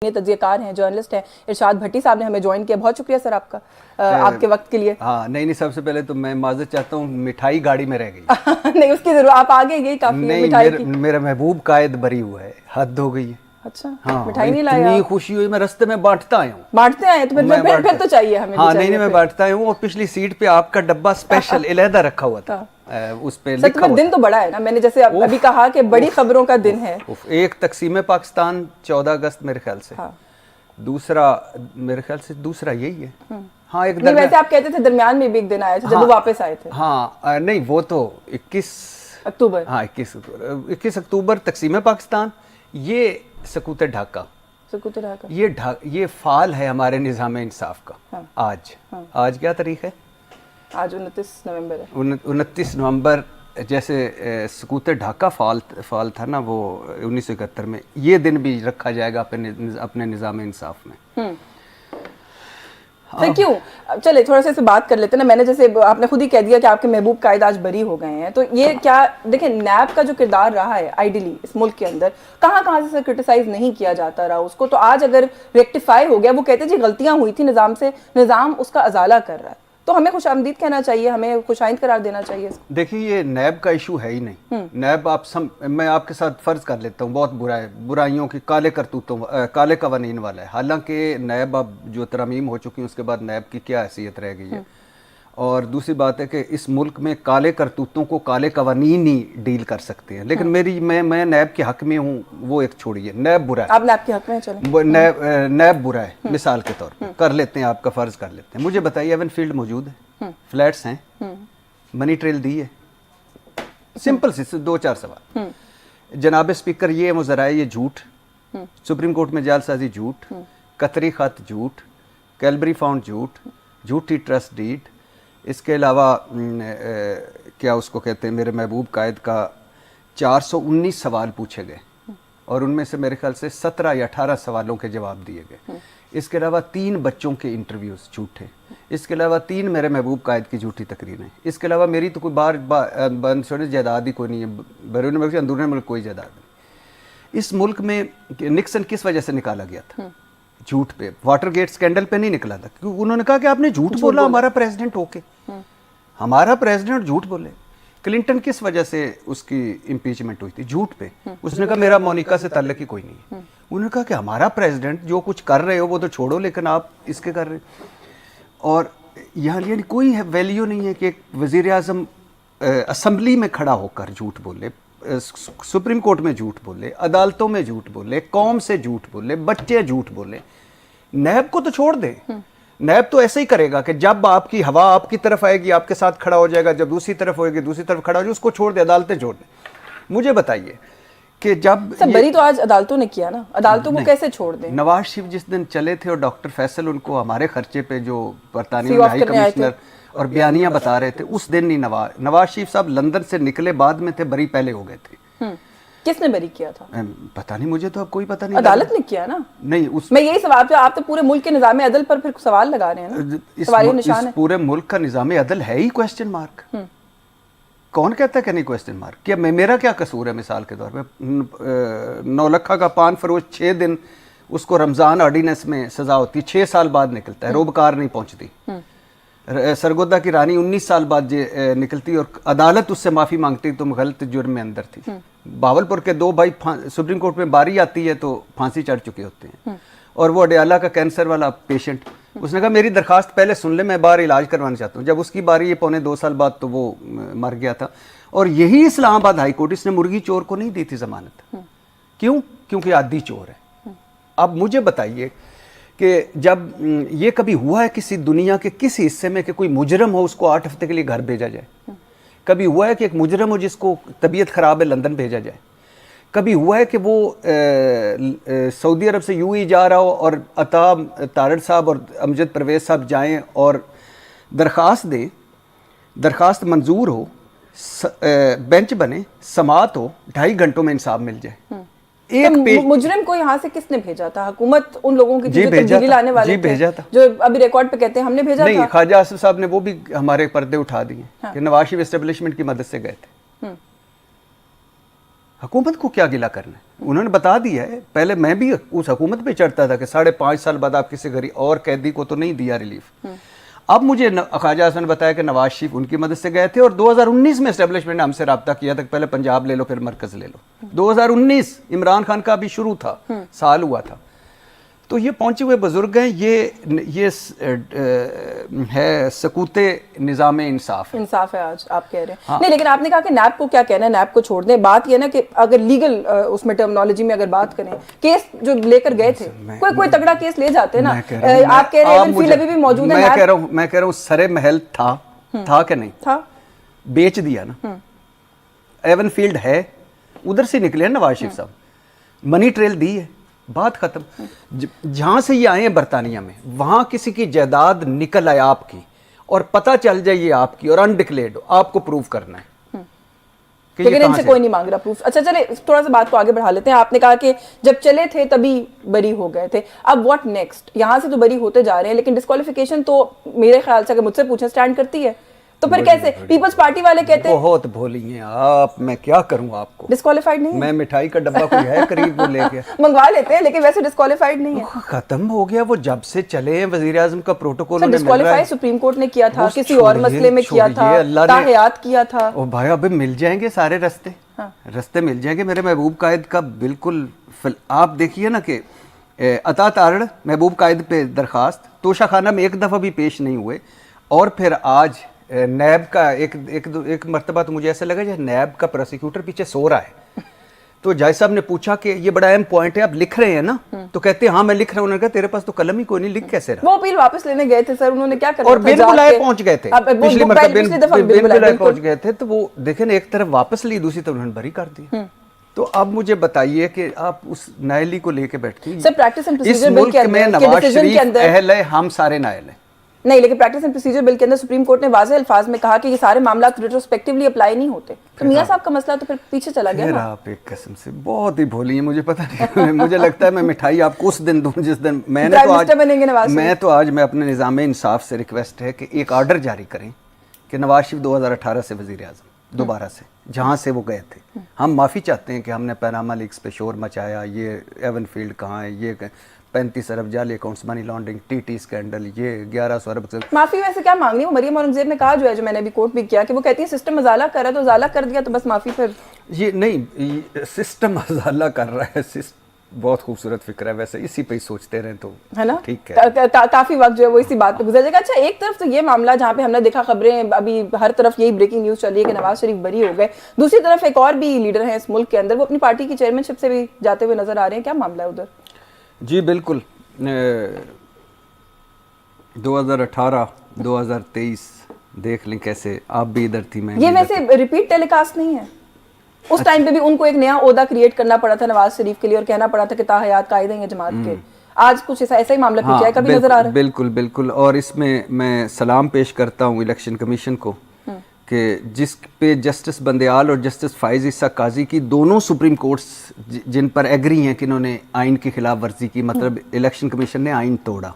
تجزیہ کار ہیں, جرنلسٹ ہیں, ارشاد بھٹی صاحب نے ہمیں جوائن کیا. بہت شکریہ سر آپ کا, آپ کے وقت کے لیے. ہاں نہیں سب سے پہلے تو میں معذرت چاہتا ہوں, مٹھائی گاڑی میں رہ گئی. نہیں اس کی ضرورت, آپ آگے یہی کافی ہے مٹھائی کی. میرا محبوب قائد بری ہوا ہے, حد ہو گئی ہے. اچھا ہاں مٹھائی نہیں لایا, اتنی خوشی ہوئی, میں رستے میں بانٹتا آیا ہوں. بانٹتے آئے تو پھر تو چاہیے ہمیں. ہاں نہیں میں بانٹتا آیا ہوں, اور پچھلی سیٹ پہ آپ کا ڈبہ اسپیشل علیحدہ رکھا ہوا تھا, اس پہ لکھا ہوا. دن تو بڑا ہے نا, میں نے جیسے ابھی کہا کہ بڑی خبروں کا دن ہے. ایک تقسیم پاکستان 14 اگست میرے خیال سے, دوسرا میرے خیال سے دوسرا یہی ہے. ہاں ایک نہیں ویسے آپ کہتے تھے درمیان میں بھی ایک دن آیا تھا جب وہ واپس آئے تھے. ہاں نہیں وہ تو 21 اکتوبر. ہاں 21 اکتوبر تقسیم پاکستان. یہ سکوت ڈھاکہ, یہ فعال ہے ہمارے نظام انصاف کا. آج کیا تاریخ ہے؟ آج 29 نومبر ہے. 29 نومبر جیسے سکوت ڈھاکہ فعال تھا نا وہ 1971 میں, یہ دن بھی رکھا جائے گا اپنے نظام انصاف میں. پھر کیوں, چلے تھوڑا سا اس سے بات کر لیتے ہیں نا. میں نے جیسے آپ نے خود ہی کہہ دیا کہ آپ کے محبوب قائد آج بری ہو گئے ہیں, تو یہ کیا دیکھیں نیب کا جو کردار رہا ہے آئیڈیلی اس ملک کے اندر, کہاں سے کرٹیسائز نہیں کیا جاتا رہا اس کو, تو آج اگر ریکٹیفائی ہو گیا, وہ کہتے جی غلطیاں ہوئی تھی نظام سے, نظام اس کا ازالہ کر رہا ہے, تو ہمیں خوش آمدید کہنا چاہیے, ہمیں خوش آئند قرار دینا چاہیے. دیکھیے یہ نیب کا ایشو ہے ہی نہیں. نیب میں آپ کے ساتھ فرض کر لیتا ہوں بہت برا ہے, برائیوں کی کالے کرتوتوں کالے قوانین والا ہے. حالانکہ نیب اب جو ترمیم ہو چکی ہیں اس کے بعد نیب کی کیا حیثیت رہ گئی ہے. اور دوسری بات ہے کہ اس ملک میں کالے کرتوتوں کو کالے قوانین ہی ڈیل کر سکتے ہیں. لیکن میں نیب کے حق میں ہوں, وہ ایک چھوڑیے, نیب برا ہے. آپ نیب کے حق میں چلیں. نیب برا ہے مثال کے طور پہ کر لیتے ہیں, آپ کا فرض کر لیتے ہیں. مجھے بتائیے ایون فیلڈ موجود ہے, فلیٹس ہیں, منی ٹریل دی ہے, سمپل سی 2-4 سوال. جناب اسپیکر یہ مظاہرہ ہے, یہ جھوٹ, سپریم کورٹ میں جعل سازی جھوٹ, قطری خط جھوٹ, کیلبری فاؤنڈ جھوٹ, جھوٹی ٹرسٹ ڈیڈ. اس کے علاوہ کیا اس کو کہتے ہیں, میرے محبوب قائد کا 419 سوال پوچھے گئے, اور ان میں سے میرے خیال سے 17 یا 18 سوالوں کے جواب دیے گئے. اس کے علاوہ 3 بچوں کے انٹرویوز جھوٹے. اس کے علاوہ 3 میرے محبوب قائد کی جھوٹی تقریریں. اس کے علاوہ میری تو کوئی جائیداد ہی کوئی نہیں ہے, بیرون ملک سے اندرون ملک کوئی جائیداد نہیں. اس ملک میں نکسن کس وجہ سے نکالا گیا تھا؟ جھوٹ پہ. واٹر گیٹ سکینڈل پہ نہیں نکلا تھا کیونکہ انہوں نے کہا کہ آپ نے جھوٹ بولا ہمارا پریزیڈنٹ ہو کے. ہمارا پریزیڈنٹ جھوٹ بولے. کلنٹن کس وجہ سے اس کی امپیچمنٹ ہوئی تھی؟ جھوٹ پہ. اس نے کہا میرا مونیکا سے تعلق ہی کوئی نہیں ہے. انہوں نے کہا کہ ہمارا پریزیڈنٹ جو کچھ کر رہے ہو وہ تو چھوڑو, لیکن آپ اس کے کر رہے. اور یہاں یعنی کوئی ویلیو نہیں ہے کہ ایک وزیر اعظم اسمبلی میں کھڑا ہو کر جھوٹ بولے, سپریم کورٹ میں جھوٹ بولے, عدالتوں میں جھوٹ بولے, قوم سے جھوٹ بولے, بچے جھوٹ بولے. نیب کو تو چھوڑ دیں. نیب تو ایسے ہی کرے گا کہ جب آپ کی ہوا آپ کی طرف آئے گی آپ کے ساتھ کھڑا ہو جائے گا, جب دوسری طرف ہوئے گی دوسری طرف کھڑا ہو جائے, اس کو چھوڑ دیں, عدالتیں چھوڑ دیں. مجھے بتائیے کہ جب بری تو آج عدالتوں نے کیا نا, عدالتوں کو کیسے چھوڑ دیں؟ نواز شریف جس دن چلے تھے اور ڈاکٹر فیصل ان کو ہمارے خرچے پہ جو برطانوی ہائی کمشنر اور بیانیاں بتا رہے تھے, اس دن نہیں نواز شریف صاحب لندن سے نکلے بعد میں تھے, بری پہلے ہو گئے تھے. کس نے بری کیا تھا؟ پتہ نہیں, مجھے تو اب کوئی پتہ نہیں. عدالت نے کیا نا. نہیں میں یہی سوال, آپ تو پورے ملک کے نظام عدل پر پھر سوال لگا رہے ہیں نا, سوالیہ نشان ہے. پورے ملک کا نظام عدل ہے ہی کوسچن مارک. کون کہتا ہے کہ نہیں کوسچن مارک؟ کیا میرا کیا قصور ہے؟ مثال کے طور پہ 9 لکھا کا پان فروش 6 دن اس کو رمضان آرڈیننس میں سزا ہوتی, 6 سال بعد نکلتا ہے, روبکار نہیں پہنچتی. سرگودا کی رانی 19 سال بعد نکلتی اور عدالت اس سے معافی مانگتی, تم غلط جرم میں اندر تھی. باولپور کے 2 بھائی سپریم کورٹ میں باری آتی ہے تو پھانسی چڑھ چکے ہوتے ہیں. اور وہ اڈیالہ کا کینسر والا پیشنٹ, اس نے کہا میری درخواست پہلے سن لے, میں باہر علاج کروانا چاہتا ہوں. جب اس کی باری 2.25 سال بعد تو وہ مر گیا تھا. اور یہی اسلام آباد ہائی کورٹ, اس نے مرغی چور کو نہیں دی تھی ضمانت. کیوں؟ کیونکہ عادی چور ہے. اب مجھے بتائیے کہ جب یہ کبھی ہوا ہے کسی دنیا کے کسی حصے میں کہ کوئی مجرم ہو اس کو 8 ہفتے کے لیے گھر بھیجا جائے؟ کبھی ہوا ہے کہ ایک مجرم ہو جس کو طبیعت خراب ہے لندن بھیجا جائے؟ کبھی ہوا ہے کہ وہ سعودی عرب سے یوں ہی جا رہا ہو اور عطا تارڑ صاحب اور امجد پرویز صاحب جائیں اور درخواست دیں, درخواست منظور ہو, بینچ بنے, سماعت ہو, 2.5 گھنٹوں میں انصاف مل جائے؟ مجرم کو یہاں سے کس نے بھیجا تھا؟ حکومت ان لوگوں کی جو تبدیلی لانے والے تھے, جو ابھی ریکارڈ پہ کہتے ہیں ہم نے بھیجا تھا. نہیں, خواجہ آصف صاحب نے وہ بھی ہمارے پردے اٹھا دیے کہ نواز شریف اسٹیبلشمنٹ کی مدد سے گئے تھے. حکومت کو کیا گلہ کرنا ہے؟ انہوں نے بتا دیا ہے. پہلے میں بھی اس حکومت پہ چڑھتا تھا کہ 5.5 سال بعد آپ کسی غریب اور قیدی کو تو نہیں دیا ریلیف. اب مجھے خواجہ حسن نے بتایا کہ نواز شریف ان کی مدد سے گئے تھے اور 2019 میں اسٹیبلشمنٹ نے ہم سے رابطہ کیا تھا کہ پہلے پنجاب لے لو پھر مرکز لے لو. 2019 عمران خان کا بھی شروع تھا, سال ہوا تھا. تو یہ پہنچے ہوئے بزرگ ہیں, یہ ہے سکوت نظام انصاف ہے آج آپ کہہ رہے ہیں. نہیں لیکن آپ نے کہا کہ نیب کو کیا کہنا ہے, نیب کو چھوڑ دیں. بات یہ نا کہ اگر لیگل اس میں ٹرمنالوجی میں اگر بات کریں, کیس جو لے کر گئے تھے, کوئی تگڑا کیس لے جاتے نا, آپ کہہ رہے ہیں فیل ابھی بھی موجود ہے. میں کہہ رہا ہوں سرے محل تھا کہ نہیں تھا, بیچ دیا نا. ایون فیلڈ ہے, ادھر سے نکلے ہیں نواز شریف صاحب, منی ٹریل دی ہے, بات ختم. جہاں سے یہ آئے ہیں برطانیہ میں, وہاں کسی کی جائیداد نکل آئے آپ کی اور پتہ چل جائے یہ آپ کی اور انڈکلیئرڈ, آپ کو پروف کرنا ہے. لیکن ان سے کوئی نہیں مانگ رہا پروف. اچھا چلے تھوڑا سا بات کو آگے بڑھا لیتے ہیں. آپ نے کہا کہ جب چلے تھے تبھی بری ہو گئے تھے, اب واٹ نیکسٹ؟ یہاں سے تو بری ہوتے جا رہے ہیں لیکن ڈسکوالیفیکیشن تو میرے خیال سے اگر مجھ سے پوچھیں اسٹینڈ کرتی ہے, تو پھر کیسے؟ پیپلز پارٹی والے کہتے ہیں بہت بھولی ہیں آپ, میں کیا کروں آپ کو. ڈسکوالیفائڈ نہیں ہے, میں مٹھائی کا ڈبہ کوئی ہے قریب وہ لے کے منگوا لیتے ہیں, لیکن ویسے ڈسکوالیفائڈ نہیں ہے. ختم ہو گیا وہ جب سے چلے ہیں. وزیر اعظم کا پروٹوکول انہیں مل رہا ہے. ڈسکوالیفائی سپریم کورٹ نے کیا تھا, کسی اور مسئلے میں کیا تھا, تاحیات کیا تھا. او بھائی اب مل جائیں گے سارے رستے مل جائیں گے. میرے محبوب قائد کا بالکل آپ دیکھیے نا کہ عطا تارڑ محبوب قائد پہ درخواست توشہ خانہ میں ایک دفعہ بھی پیش نہیں ہوئے, اور پھر آج نیب کا ایک مرتبہ تو مجھے ایسا لگا جیسے نیب کا پروسیکیوٹر پیچھے سو رہا ہے. تو جج صاحب نے پوچھا کہ یہ بڑا اہم پوائنٹ ہے, آپ لکھ رہے ہیں نا؟ تو کہتے ہیں ہاں میں لکھ رہا ہوں. انہوں نے کہا تیرے پاس تو قلم ہی کوئی نہیں, لکھ کیسے رہا؟ وہ اپیل واپس لینے گئے تھے سر, انہوں نے کیا کرنا اور بین بلائے پہنچ گئے تھے, پچھلی مرتبہ بین بلائے پہنچ گئے تھے. تو وہ دیکھیں نا, ایک طرف واپس لی, دوسری طرف انہوں نے بری کر دی. تو اب مجھے بتائیے کہ آپ اس نائلی کو لے کے بیٹھتی ہیں. اس ملک میں نواز شریف اہل ہے, ہم سارے نائل ہیں. نہیں لیکن پریکٹس اینڈ پروسیجر بل کے اندر سپریم کورٹ نے واضح الفاظ میں کہا کہ یہ سارے معاملات ریٹروسپیکٹیولی اپلائی نہیں ہوتے. تو میاں صاحب کا مسئلہ تو پھر پیچھے چلا گیا نا. آپ ایک قسم سے بہت ہی بھولی ہیں, مجھے پتہ نہیں. مجھے لگتا ہے میں مٹھائی آپ کو اس دن دوں جس دن میں اپنے نظام انصاف سے ریکویسٹ ہے کہ ایک آرڈر جاری کریں کہ نواز شریف 2018 سے وزیر اعظم دوبارہ سے جہاں سے وہ گئے تھے. ہم معافی چاہتے ہیں کہ ہم نے پیناما لیکس پہ شور مچایا, یہ ایون فیلڈ کہاں ہے, یہ 35 ارب جعلی accounts, money laundering, T T scandal, یہ 1100 ارب. معافی ویسے کیا مانگنی ہے؟ مریم اورنگزیب نے کہا جو ہے, جو میں نے بھی کوٹ بھی کیا, کہ وہ کہتی ہے سسٹم ازالہ کر رہا ہے تو ازالہ کر دیا تو بس معافی. پھر یہ نہیں, سسٹم ازالہ کر رہا ہے, بہت خوبصورت فکر ہے ویسے, اسی پہ ہی سوچتے رہیں تو ہے نا, ٹھیک ہے. کافی وقت جو ہے وہ اسی بات پہ گزر جائے گا. اچھا ایک طرف تو یہ معاملہ جہاں پہ ہم نے دیکھا خبریں ابھی ہر طرف یہی بریکنگ نیوز چل رہی ہے کہ نواز شریف بری ہو گئے, دوسری طرف ایک اور بھی لیڈر ہیں اس ملک کے اندر, وہ اپنی پارٹی کی چیئرمین شپ سے بھی جاتے ہوئے نظر آ رہے ہیں. کیا معاملہ ہے ادھر؟ جی بالکل, 2018 2023 دیکھ لیں کیسے آپ بھی ادھر تھی. میں یہ ویسے ریپیٹ ٹیلی کاسٹ نہیں ہے, اس ٹائم پہ بھی ان کو ایک نیا عہدہ کریٹ کرنا پڑا تھا نواز شریف کے لیے, اور کہنا پڑا تھا کہ تاحیات قائد ہیں یہ جماعت کے. آج کچھ ایسا ہی معاملہ پیچھے ہے, کبھی نظر آ رہا ہے. بالکل بالکل, اور اس میں سلام پیش کرتا ہوں الیکشن کمیشن کو کہ جس پہ جسٹس بندیال اور جسٹس فائز عیسیٰ قاضی کی دونوں سپریم کورٹس جن پر ایگری ہیں کہ انہوں نے آئین کی خلاف ورزی کی, مطلب الیکشن کمیشن نے آئین توڑا,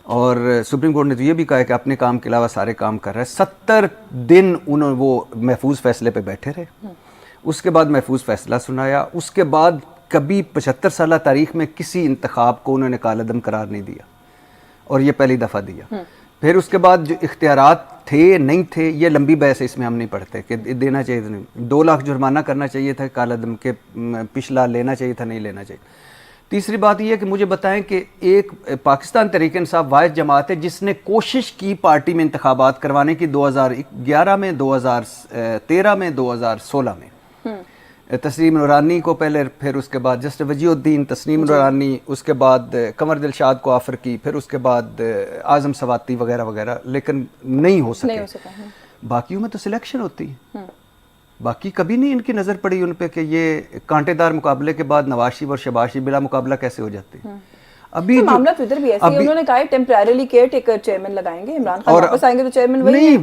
اور سپریم کورٹ نے تو یہ بھی کہا ہے کہ اپنے کام کے علاوہ سارے کام کر رہا ہے. 70 دن وہ محفوظ فیصلے پہ بیٹھے رہے, اس کے بعد محفوظ فیصلہ سنایا, اس کے بعد کبھی 75 سالہ تاریخ میں کسی انتخاب کو انہوں نے کالعدم قرار نہیں دیا, اور یہ پہلی دفعہ دیا. پھر اس کے بعد جو اختیارات تھے نہیں تھے, یہ لمبی بحث ہے, اس میں ہم نہیں پڑھتے کہ دینا چاہیے تھا نہیں, 2 لاکھ جرمانہ کرنا چاہیے تھا کالعدم کے, پچھلا لینا چاہیے تھا نہیں لینا چاہیے. تیسری بات یہ ہے کہ مجھے بتائیں کہ ایک پاکستان تحریک انصاف واحد جماعت ہے جس نے کوشش کی پارٹی میں انتخابات کروانے کی 2011 میں, 2013 میں, 2016 میں. تسنیم نورانی کو پہلے, پھر اس کے بعد جسٹس وجیہ الدین, تسنیم نورانی, اس کے بعد قمر دلشاد کو آفر کی, پھر اس کے بعد اعظم سواتی وغیرہ وغیرہ, لیکن نہیں ہو سکے. باقیوں میں تو سلیکشن ہوتی ہے, باقی کبھی نہیں ان کی نظر پڑی ان پہ کہ یہ کانٹے دار مقابلے کے بعد نواز شریف اور شہباز شریف بلا مقابلہ کیسے ہو جاتے ہیں. ابھی معاملہ تو ادھر بھی ایسے ہی, انہوں نے کہا ہے ٹیمپریریلی کیئر ٹیکر چیئرمین لگائیں گے, عمران خان واپس آئیں گے تو چیئرمین وہی ہے. نہیں,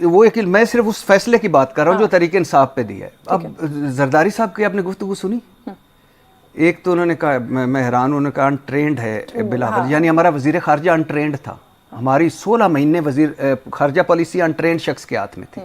وہ ایک, میں صرف اس فیصلے کی بات کر رہا ہوں جو تحریک انصاف پہ دیا ہے. اب زرداری صاحب کی آپ نے گفتگو سنی, ایک تو انہوں نے کہا, میں حیران, انہوں نے کہا انٹرینڈ ہے بلاول, یعنی ہمارا وزیر خارجہ انٹرینڈ تھا. ہماری 16 مہینے وزیر خارجہ پالیسی انٹرینڈ شخص کے ہاتھ میں تھی.